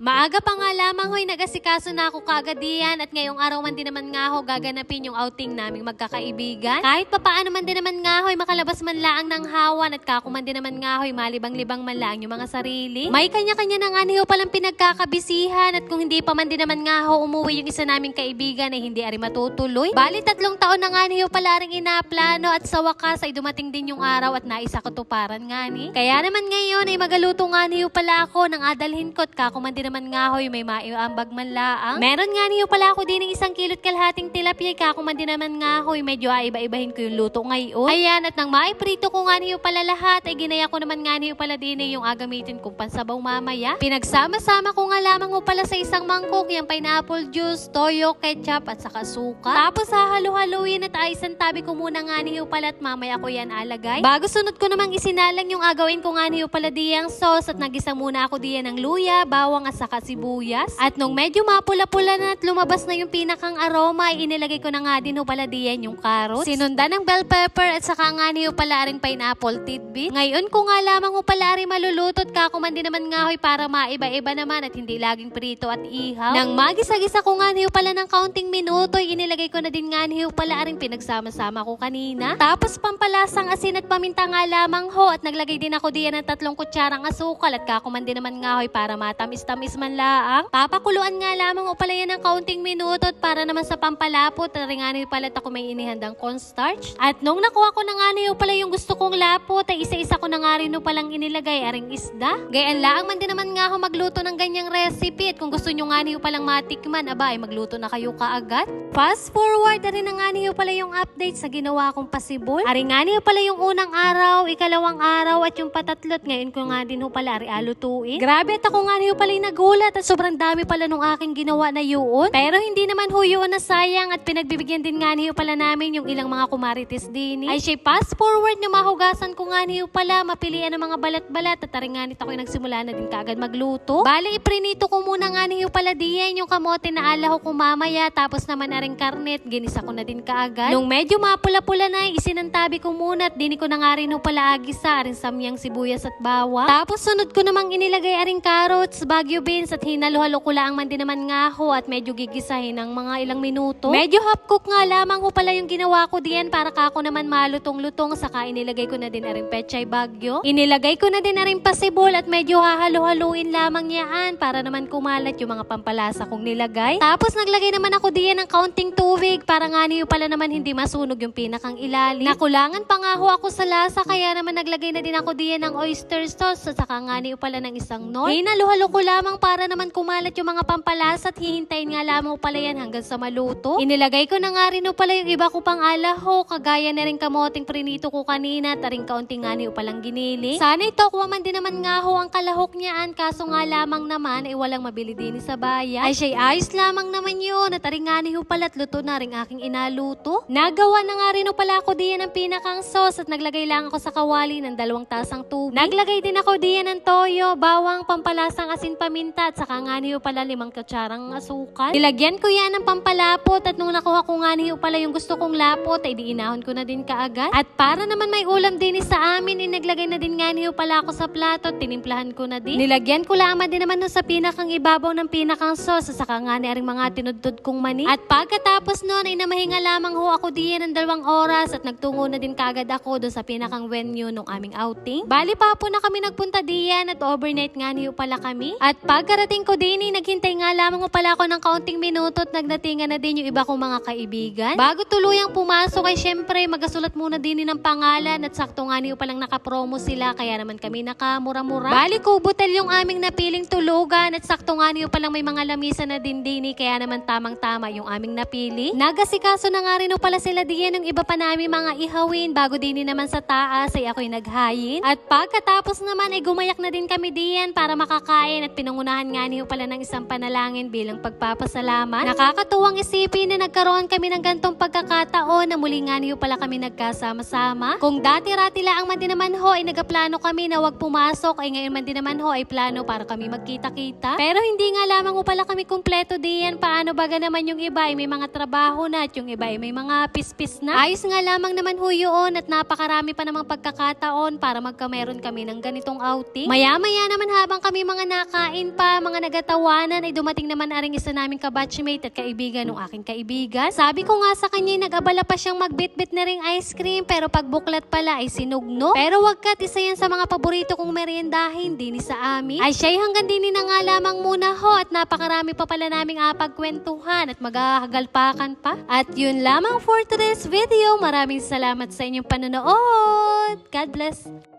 Maaga pa nga lamang ho'y nag-asikaso na ako kagad diyan at ngayong araw man din naman nga ho gaganapin yung outing naming magkakaibigan. Kahit papaano man din naman nga ho'y makalabas man laang ng hawan at kakuman din naman nga ho'y malibang-libang man laang yung mga sarili. May kanya-kanya na nga niyo palang pinagkakabisihan at kung hindi pa man din naman nga ho umuwi yung isa naming kaibigan ay hindi ari matutuloy. Bali 3 taon na nga niyo pala ring inaplano at sa wakas ay dumating din yung araw at naisa katuparan nga ni. Kaya naman ngayon ay magaluto nga niyo pala ako ng adalhin ko at kakuman din naman nga ho'y may maiambag man laang. Meron nga niyo pala ako din ng 1 kilo't kalahating tilapia kakuman din naman nga ho'y medyo iba-ibahin ko yung luto ngayon. Ayan at nang maiprito ko nga niyo pala lahat ay ginaya ko naman nga niyo pala din yung agamitin kong pansabaw mamaya. Pinagsama-sama ko nga lamang mo pala sa isang mangkok yung pineapple juice, toyo, ketchup at saka suka. Tapos hahalo-haluin at aisan tabi ko muna nga niyo pala at mamaya ko yan alagay. Bago sunod ko namang isinalang yung agawin ko nga niyo pala diyang sauce at nagisa muna ako diyan ng luya, bawang at saka sibuyas. At nung medyo mapula-pula na at lumabas na yung pinakang aroma ay inilagay ko na nga din ho pala diyan yung carrots. Sinundan ng bell pepper at saka nga niyo pala ring pineapple tidbit. Ngayon ko nga lamang ho pala rin malulutot kakuman din naman nga ho'y para maiba-iba naman at hindi laging prito at ihaw. Nang magisa-gisa ko nga niyo pala ng kaunting minuto ay inilagay ko na din nga niyo pala ring pinagsama-sama ko kanina. Tapos pampalasang asin at paminta nga lamang ho at naglagay din ako diyan ng 3 kutsarang asukal at kakuman din naman nga ho'y para matamis-tamis man laang. Papakuluan nga lamang o pala yan ng kaunting minuto at para naman sa pampalapot at rin nga niyo pala ako may inihandang cornstarch. At nung nakuha ko na nga niyo pala yung gusto kong lapot ay isa-isa ko na nga rin no palang inilagay aring isda. Gayaan laang man din naman nga ako magluto ng ganyang recipe at kung gusto nyo nga niyo palang matikman aba ay magluto na kayo kaagad. Fast forward na rin na nga niyo pala yung update sa ginawa kong pasibol. Ari nga niyo pala yung unang araw, ikalawang araw at yung patatlot ngayon ko nga din ho pala ari alutuin. Grabe at ako nga niyo pala yung nagulat at sobrang dami pala nung aking ginawa na yun. Pero hindi naman ho yun na sayang at pinagbibigyan din nga niyo pala namin yung ilang mga kumarites din. Ay siya fast forward na mahugasan ko nga niyo pala mapilian ng mga balat-balat at ari nga nito ako nagsimula na din kaagad magluto. Bali iprinito ko muna nga niyo pala diyan yung kamote na alaho ko mamaya tapos naman aring karnet ginisa ko na din kaagad. Nung medyo mapula-pula na isinantabi ko muna at dini ko na nga rin ho pala agisa aring samyang sibuyas at bawang. Tapos sunod ko namang inilagay aring carrots, bagyo beans at hinalo-halo ko lang man din naman nga ho at medyo gigisahin ng mga ilang minuto. Medyo half cook nga lamang ho pala yung ginawa ko diyan para kako naman malutong-lutong saka inilagay ko na din aring pechay bagyo. Inilagay ko na din aring pasibol at medyo hahalo-haluin lamang yaan para naman kumalat yung mga pampalasa kong nilagay. Tapos naglagay naman ako diyan ng kaunting tubig para nga niyo pala naman hindi masunog yung pinakang ilalim. Nakulangan pa nga ho ako sa lasa kaya naman naglagay na din ako diyan ng oyster sauce at saka nga niyo pala ng isang nor. Hinalo-halo ko lamang para naman kumalat yung mga pampalasa at hihintayin nga lamang pala yan hanggang sa maluto. Inilagay ko na nga rin ho pala yung iba ko pang alaho kagaya na rin kamoting prinito ko kanina at rin kaunting nga niyo palang ginili. Sana ito kuha man din naman nga ho ang kalahok niyaan kaso nga lamang naman ay walang mabili din sa bayan. Ay siya ayos lamang naman yun at rin nga niyo pala at luto na rin aking inaluto. Nagawa na nga rin ho pala ako diyan ng pinakang sauce at naglagay lang ako sa kawali ng 2 tasang tubig. Naglagay din ako diyan ng toyo, bawang, pampalasang asin paminta at saka nga niyo pala 5 kutsarang asukal. Nilagyan ko yan ng pampalapot at nung nakuha ko nga niyo pala yung gusto kong lapot ay diinahon ko na din kaagad. At para naman may ulam din sa amin naglagay na din nga niyo pala ako sa plato at tinimplahan ko na din. Nilagyan ko lamang din naman sa pinakang ibabaw ng pinakang sauce at saka nga ni aring mga tinudtod kong mani. At pagkatapos noon ay namahinga lamang ho ako diyan ng 2 oras at nagtungo na din kaagad ako doon sa pinakang venue ng aming outing. Bali pa po na kami nagpunta diyan at overnight nga niyo pala kami. At pagkarating ko din naghintay nga lamang ho pala ako ng kaunting minuto at nagdatingan na din yung iba kong mga kaibigan. Bago tuluyang pumasok ay syempre magasulat muna din ng pangalan at sakto nga niyo palang nakapromo sila kaya naman kami nakamura-mura. Bali kubutel yung aming napiling tulugan at sakto nga niyo palang may mga lamisa na din kaya naman tamang-tama yung aming napili. Nagasikaso na nga rin ho pala sila diyan ng iba pa namin mga ihawin bago din naman sa taas ay ako'y naghayin. At pagkatapos naman ay gumayak na din kami diyan para makakain at pinangunahan nga niyo pala ng isang panalangin bilang pagpapasalamat. Nakakatuwang isipin na nagkaroon kami ng gantong pagkakataon na muli nga niyo pala kami nagkasama-sama. Kung dati-rati lang man din naman ho ay nagaplano kami na wag pumasok ay ngayon man din naman ho ay plano para kami magkita-kita. Pero hindi nga lamang ho pala kami kumpleto diyan. Paano baga naman yung iba ay may mga trabaho na at yung iba ay may mga pispis na. Ayos nga lamang naman ho yun at napakarami pa namang pagkakataon para magkameron kami ng ganitong outing. Maya-maya naman habang kami mga nakain pa mga nagatawanan ay dumating naman aring isa naming kabatchmate at kaibigan ng aking kaibigan. Sabi ko nga sa kanya nag-abala pa siyang magbitbit na ring ice cream pero pag buklat pala ay sinugno. Pero wag kat, isa yan sa mga paborito kong meriendahin din sa amin. Ay siya'y hanggang din na nga lamang muna ho at napakarami pa pala naming apagkwentuhan at maghahagalpakan pa. At yun lamang for today's video. Maraming salamat sa inyong panonood. God bless.